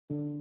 Сенімен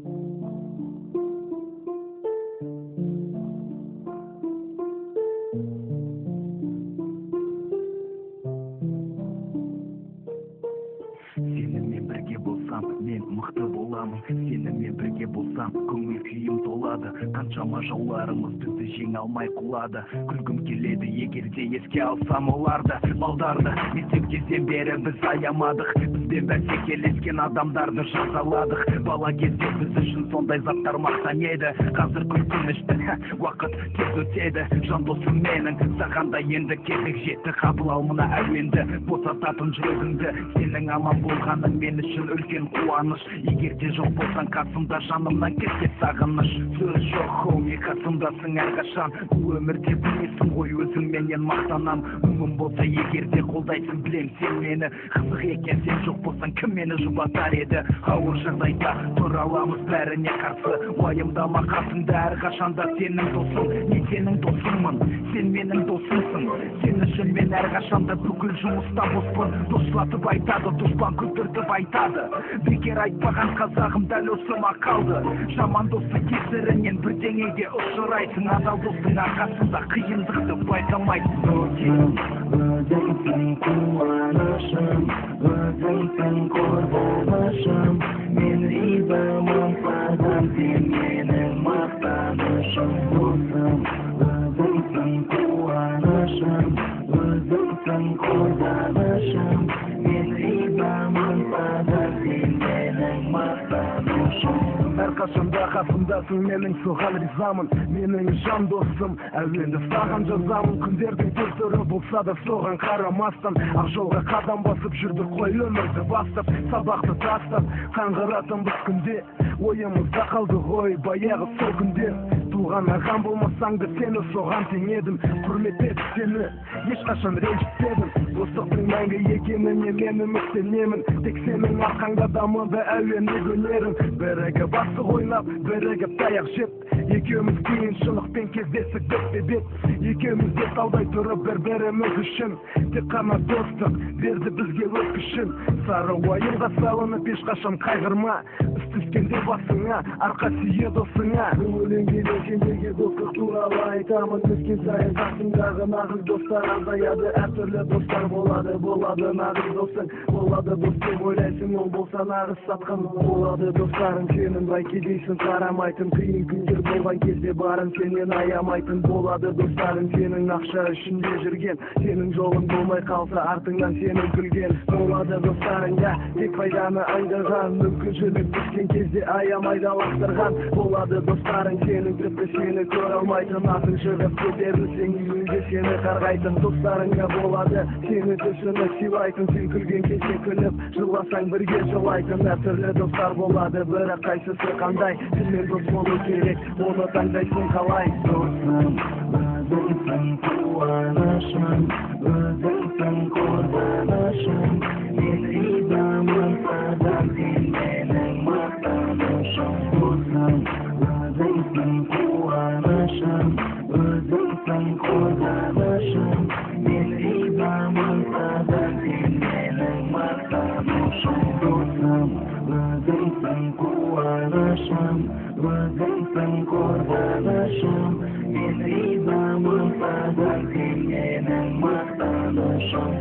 бірге болсам, мен мықты боламын. Сенімен бірге болсам, көңіл күйім толады. Қаншама жауларымыз бізді жеңе алмай құлады. Күлгім келеді, егерде еске алсам оларды. Балдарды мектеп кезден бері біз аямадық. Бізбен бәсекелескен адамдарды жазаладық. Бала кезде біз үшін сондай заттар мақтан еді. Қазір күлкінішті уақыт тез өтеді. Жан досым менің, саған да енді керек жетті. Қабыл ал мына әуенді, босататын жүрегіңді. Сенің аман болғаның мен үшін үлкен қуаныш. Егерде жоқ болсаң қасымда, жанымнан кетпес сағыныш. Сөз жоқ, хоми, қасымдасың әрқашан. Бұл өмірде білмейсің ғой, өзің менен мақтанам. Мұңым болса егерде қолдайсың, білем сен мені. Қызық екен, сен жоқ болсаң кім мені жұбатар еді? Ауыр жағдайда тұра аламыз бәріне қарсы. Уайымдама, қасымда әрқашанда сенің досың. Мен сенің досыңмын, сен менің досымсың. Сен үшін мен әрқашанда бүкіл жұмыста боспын. Досылатып айтады, дұшпан күлдіртіп айтады. Бекер айтпаған қазағым дәл осы мақалды. Жаман досы кесірінен бірдеңеге ұшырайсың. Адал достың арқасында қиындықты байқамайсың. Өзіңсің қуанышым, өзіңсің қорғанышым. Мен ризамын саған, сен менің мақтанышым. Досым, өзіңсің қуанышым, өзіңсің қорғанышым. Мен ризамын саған, сен менің мақтанышым. Әрқашанда қасымдасың, менің соған ризамын. Менің жан досым, әуенді саған жазамын. Күндердің түр-түрі болса да соған қарамастан, ақ жолға қадам басып жүрдік қой өмірді бастап. Сабақты тастап, қаңғыратын біз күнде, ойымызда қалды ғой баяғы сол күнде. Туған ағам болмасаң да сені соған теңедім. Құрметтеп сені, ешқашан ренжітпедім. Достықтың мәңгі екеніне мен үміттенемін. Тек сенің арқаңда дамыды әуенді өнерім. Бірігіп басы ойнап, бірігіп таяқ жеп, екеуміз қиыншылықпен кездесіп бетпе-бет. Екеуміз де таудай тұрып бір-біріміз үшін. Тек қана достық берді бізге өз күшін. Сары уайымға салынып ешқашан қайғырма. Үстіскенде басыңа, арқа сүйе досыңа. Көңілің келгенде достық туралы айтамын. Өскен сайын қасыңдағы нағыз достар азаяды. Әртүрлі достар болады нағыз досың. Болады дос деп ойлайсың, ол болса нағыз сатқын. Болады достарың сенің бай кедейсің қарамайтын. Қиын күндер болған кезде барын сенен аямайтын. Болады достарың сенің ақша үшінде жүрген. Сенің жолың болмай қалса артыңнан сенің күлген. Болады достарыңда тек пайданы аңдаған. Мүмкіншілік түскен кезде аямайды лақтырған. Болады достарың сенің тіпті сені көре алмайтын. Атың шығып көтерілсең үйіңде сені қарғайтын. Достарыңа болады сені түсініп сыйлайтын. Сен күлген кезде күліп, жыласаң бірге жылайтын. Әртүрлі достар болады, бірақ қайсысы қандай? Сенмен дос болу керек, оны таңдайсың қалай? Досым, өзіңсің қуанышым, өзіңсің қорғанышым. Мен ризамын саған, сен менің мақтанышым. Досым, өзіңсің қуанышым, өзіңсің қорғанышым. Мен ризамын саған, сен менің мақтанышым. Досым, өзіңсің қуанышым, өзіңсің қорғанышым. Мен ризамын саған, сен менің мақтанышым.